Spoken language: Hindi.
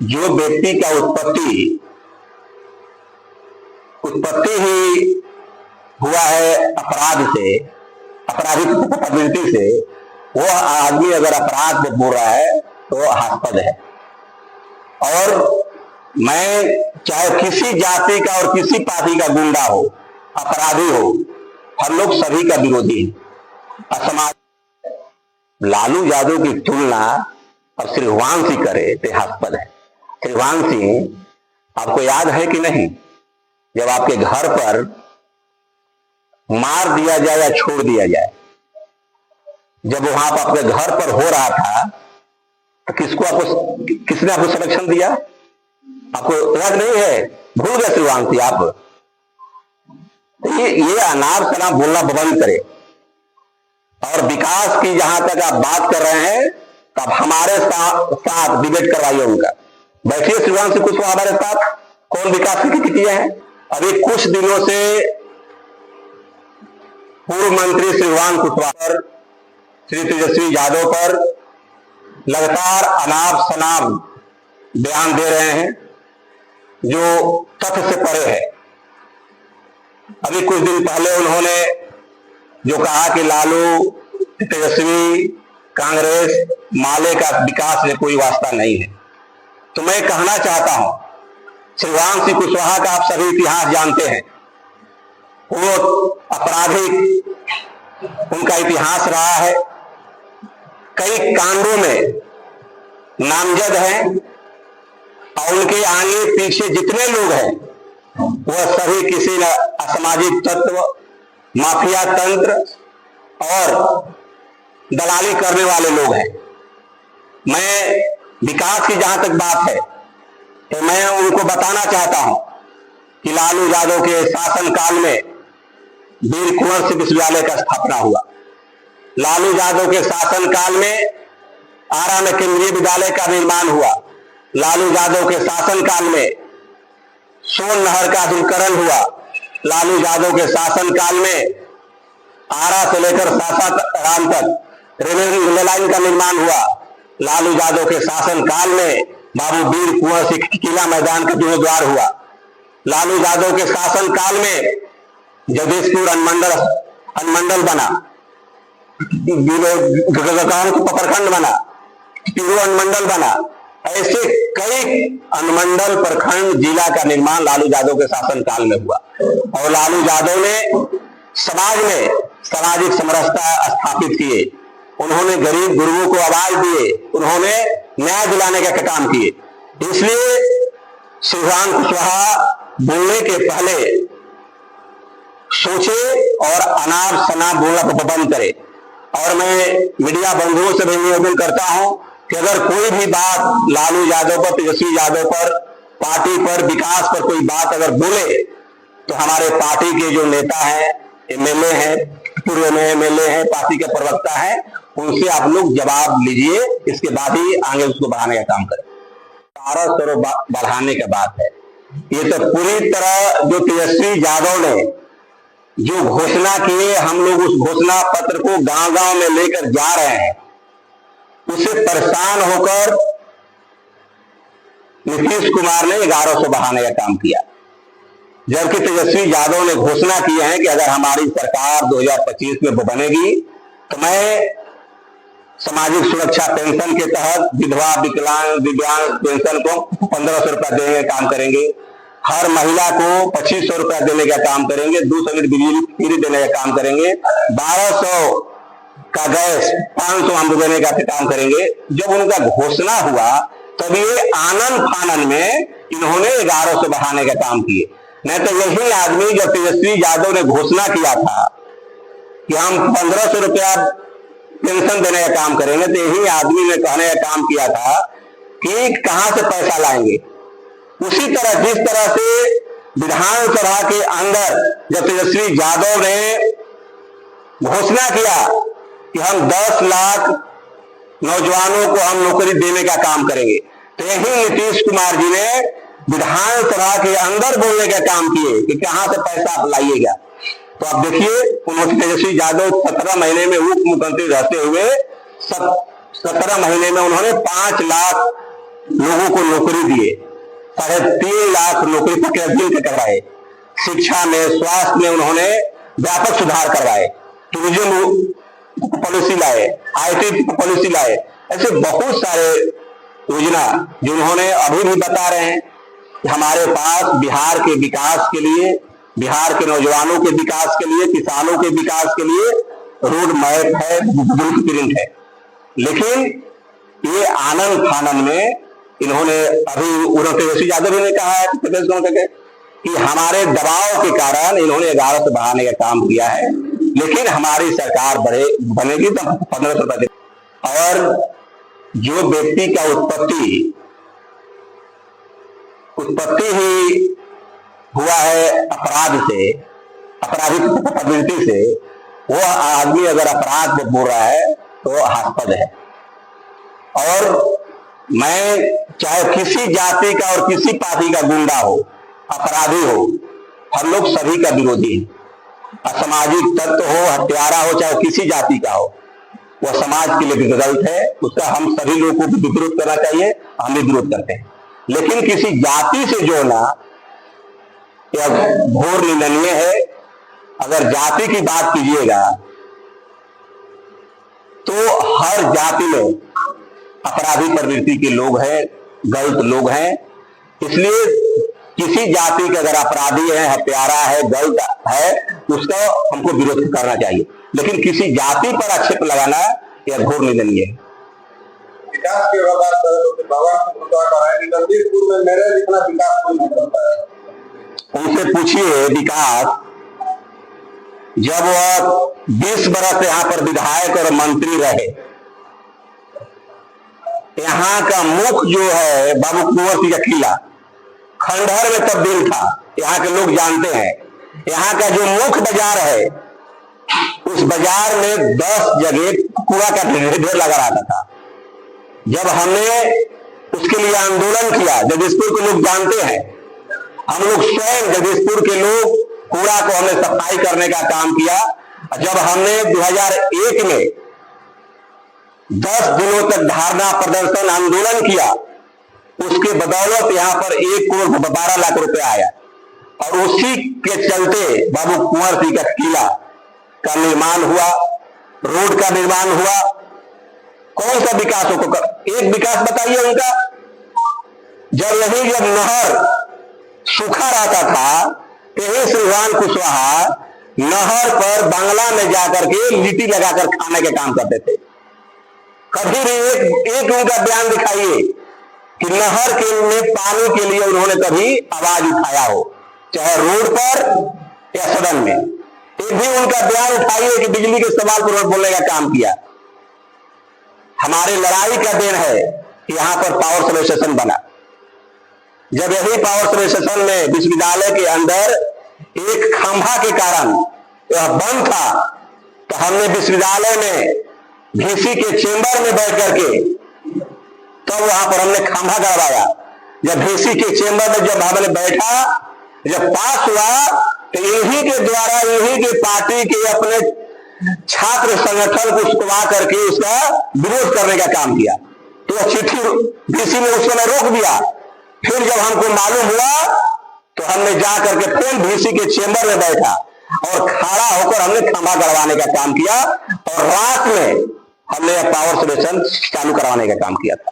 जो व्यक्ति का उत्पत्ति ही हुआ है अपराध से, आपराधिक प्रवृत्ति से, वो आदमी अगर अपराध में बोल रहा है तो हास्पद है। और मैं चाहे किसी जाति का और किसी पार्टी का गुंडा हो, अपराधी हो, हम लोग सभी का विरोधी है। असमाज लालू यादव की तुलना और श्रीवान सिंह करे तो हास्पद है। श्रीवान सिंह आपको याद है कि नहीं, जब आपके घर पर मार दिया जाए या छोड़ दिया जाए, जब वहां पर आपके घर पर हो रहा था तो किसने आपको संरक्षण दिया? आपको याद नहीं है? भूल गए श्रीवान सिंह आप? तो ये अनाप शनाप बोलना बंद करे। और विकास की जहां तक आप बात कर रहे हैं तो आप हमारे साथ डिबेट करवाइए उनका। बैठिए श्रीवान सिंह कुछ हमारे साथ, कौन विकास की किए हैं। अभी कुछ दिनों से पूर्व मंत्री श्रीवान कुशवाहा पर, श्री तेजस्वी यादव पर लगातार अनाप शनाप बयान दे रहे हैं जो तथ्य से परे है। अभी कुछ दिन पहले उन्होंने जो कहा कि लालू, तेजस्वी, कांग्रेस, माले का विकास में कोई वास्ता नहीं है, तो मैं कहना चाहता हूं, श्रीवान सिंह कुशवाहा का आप सभी इतिहास जानते हैं। वो आपराधिक उनका इतिहास रहा है, कई कांडों में नामजद हैं, और उनके आगे पीछे जितने लोग हैं वह सभी किसी न असामाजिक तत्व, माफिया तंत्र और दलाली करने वाले लोग हैं। मैं विकास की जहां तक बात है तो मैं उनको बताना चाहता हूं कि लालू यादव के शासनकाल में वीर कुंवर सिंह विश्वविद्यालय का स्थापना हुआ। लालू यादव के शासनकाल में आरा में केंद्रीय विद्यालय का निर्माण हुआ। लालू यादव के शासनकाल में सोन नहर का आधुनिकीकरण हुआ। लालू यादव के शासनकाल में आरा से लेकर सासाराम तक रेलवे लाइन का निर्माण हुआ। लालू यादव के शासनकाल में बाबू वीर कुंवर सिंह किला मैदान का जीर्णोद्धार हुआ। लालू यादव के शासनकाल में जगदीशपुर अनुमंडल बना, प्रखंड बना, पीरू अनुमंडल बना। ऐसे कई अनुमंडल, प्रखंड, जिला का निर्माण लालू यादव के शासनकाल में हुआ। और लालू यादव ने समाज में सामाजिक समरसता स्थापित किए। उन्होंने गरीब गुरुओं को आवाज दिए, उन्होंने न्याय दिलाने का काम किए। इसलिए श्रीवान कुशवाहा बोलने के पहले सोचे और अनाप शनाप बोलना बंद करे। और मैं मीडिया बंधुओं से भी निवेदन करता हूं कि अगर कोई भी बात लालू यादव पर, तेजस्वी यादव पर, पार्टी पर, विकास पर कोई बात अगर बोले तो हमारे पार्टी के जो नेता हैं, एमएलए हैं, पूर्व में एमएलए हैं, पार्टी के प्रवक्ता हैं, उनसे आप लोग जवाब लीजिए। इसके बाद ही आगे उसको बढ़ाने का काम करें। 12 करोड़ बढ़ाने का बात है, ये तो पूरी तरह जो तेजस्वी यादव ने जो घोषणा किए, हम लोग उस घोषणा पत्र को गांव गांव में लेकर जा रहे हैं। उससे परेशान होकर नीतीश कुमार ने 1100 बढ़ाने का काम किया, जबकि तेजस्वी यादव ने घोषणा की है कि अगर हमारी सरकार 2025 में बनेगी तो मैं सामाजिक सुरक्षा पेंशन के तहत विधवा, विकलांग, दिव्यांग पेंशन को 1500 रुपया देने का काम करेंगे। हर महिला को 2500 रुपया देने का काम करेंगे। 200 यूनिट बिजली फ्री देने का काम करेंगे। 1200 का गैस, 500 हम देने का काम करेंगे। जब उनका घोषणा हुआ तब ये आनंद फानन में इन्होंने 1100 बढ़ाने का काम किए। नहीं तो यही आदमी जब तेजस्वी यादव ने घोषणा किया था कि हम 1500 रुपया पेंशन देने का काम करेंगे, तो यही आदमी ने कहने का काम किया था कि कहां से पैसा लाएंगे। उसी तरह जिस तरह से विधानसभा के अंदर जब तेजस्वी यादव ने घोषणा किया कि हम 10 लाख नौजवानों को हम नौकरी देने का काम करेंगे, तो यही नीतीश कुमार जी ने विधानसभा के अंदर बोलने का काम किए कि कहां से पैसा आप लाइएगा। तो आप देखिए, उन्होंने तेजस्वी यादव 17 महीने में उप मुख्यमंत्री रहते हुए 17 महीने में उन्होंने 5 लाख लोगों को नौकरी दिए, 3.5 लाख नौकरी प्रतिदिन करवाए, शिक्षा में, स्वास्थ्य में उन्होंने व्यापक सुधार करवाए, टूरिज्म पॉलिसी लाए, IT पॉलिसी लाए, ऐसे बहुत सारे योजना जो उन्होंने अभी भी बता रहे हैं कि हमारे पास बिहार के विकास के लिए, बिहार के नौजवानों के विकास के लिए, किसानों के विकास के लिए रोड मैप है, ब्लू प्रिंट है। लेकिन ये आनंद फानंद में इन्होंने अभी तेजस्वी यादव ने कहा है कि हमारे दबाव के कारण इन्होंने 11 से बढ़ाने का काम किया है, लेकिन हमारी सरकार बनेगी तो 15% और जो व्यक्ति का उत्पत्ति ही हुआ है अपराध से, अपराधी प्रवृत्ति से, वो आदमी अगर अपराध में बोल रहा है तो हास्पद है। और मैं चाहे किसी जाति का और किसी पार्टी का गुंडा हो, अपराधी हो, हम लोग सभी का विरोधी है। असामाजिक तत्व हो, हत्यारा हो, चाहे किसी जाति का हो, वह समाज के लिए गलत है, उसका हम सभी लोगों को विरोध करना चाहिए, हम भी विरोध करते हैं। लेकिन किसी जाति से जोड़ना यह घोर निंदनीय है। अगर जाति की बात कीजिएगा तो हर जाति में अपराधी प्रवृत्ति के लोग हैं, गलत लोग हैं। इसलिए किसी जाति का अगर अपराधी है, हत्यारा है, गलत है, उसका हमको विरोध करना चाहिए। लेकिन किसी जाति पर आक्षेप लगाना यह घोर निंदनीय है। विकास के में मेरे जितना विकास कोई नहीं करता है। उनसे पूछिए विकास, जब वह 20 बरस यहाँ पर विधायक और मंत्री रहे, यहाँ का मुख्य जो है बाबू कुंवर सिंह का किला खंडहर में तब्दील था, यहाँ के लोग जानते हैं। यहाँ का जो मुख्य बाजार है, उस बाजार में 10 जगह कूड़ा का ढेर लगा रहता था। जब हमने उसके लिए आंदोलन किया, जगदीशपुर के लोग जानते हैं, हम लोग स्वयं जगदीशपुर के लोग कूड़ा को हमने सफाई करने का काम किया। जब हमने 2001 में 10 दिनों तक धरना प्रदर्शन आंदोलन किया, उसके बदौलत यहाँ पर 1 करोड़ 12 लाख रुपए आया। और उसी के चलते बाबू कुंवर सिंह का किला का निर्माण हुआ, रोड का निर्माण हुआ। कौन सा विकास होगा? एक विकास बताइए उनका। जब नहर सूखा रहता था, यही श्रीमान कुशवाहा नहर पर बांग्ला में जाकर के लिट्टी लगाकर खाने के काम करते थे। कभी भी एक उनका बयान दिखाइए कि नहर के में पानी के लिए उन्होंने कभी आवाज उठाया हो, चाहे रोड पर या सदन में। एक भी उनका बयान उठाइए कि बिजली के सवाल पर बोलने का काम किया। हमारे लड़ाई का देन है कि यहाँ पर पावर सब स्टेशन बना। जब यही पावर सब स्टेशन में विश्वविद्यालय के अंदर एक खंभा के कारण यह बंद था, तो हमने विश्वविद्यालय में VC के चेंबर में बैठ करके तब वहां पर हमने खंभा करवाया। जब VC के चेंबर में जब हमने बैठा, जब पास हुआ, तो यही के द्वारा, यही के पार्टी के अपने छात्र संगठन को उकसवा करके उसका विरोध करने का काम किया। तो वह चिट्ठी VC ने उस समय रोक दिया। फिर जब हमको मालूम हुआ तो हमने जा करके फिर VC के चेंबर में बैठा और खड़ा होकर हमने खंभा करवाने का काम किया, और रात में हमने पावर स्टेशन चालू करवाने का काम किया था।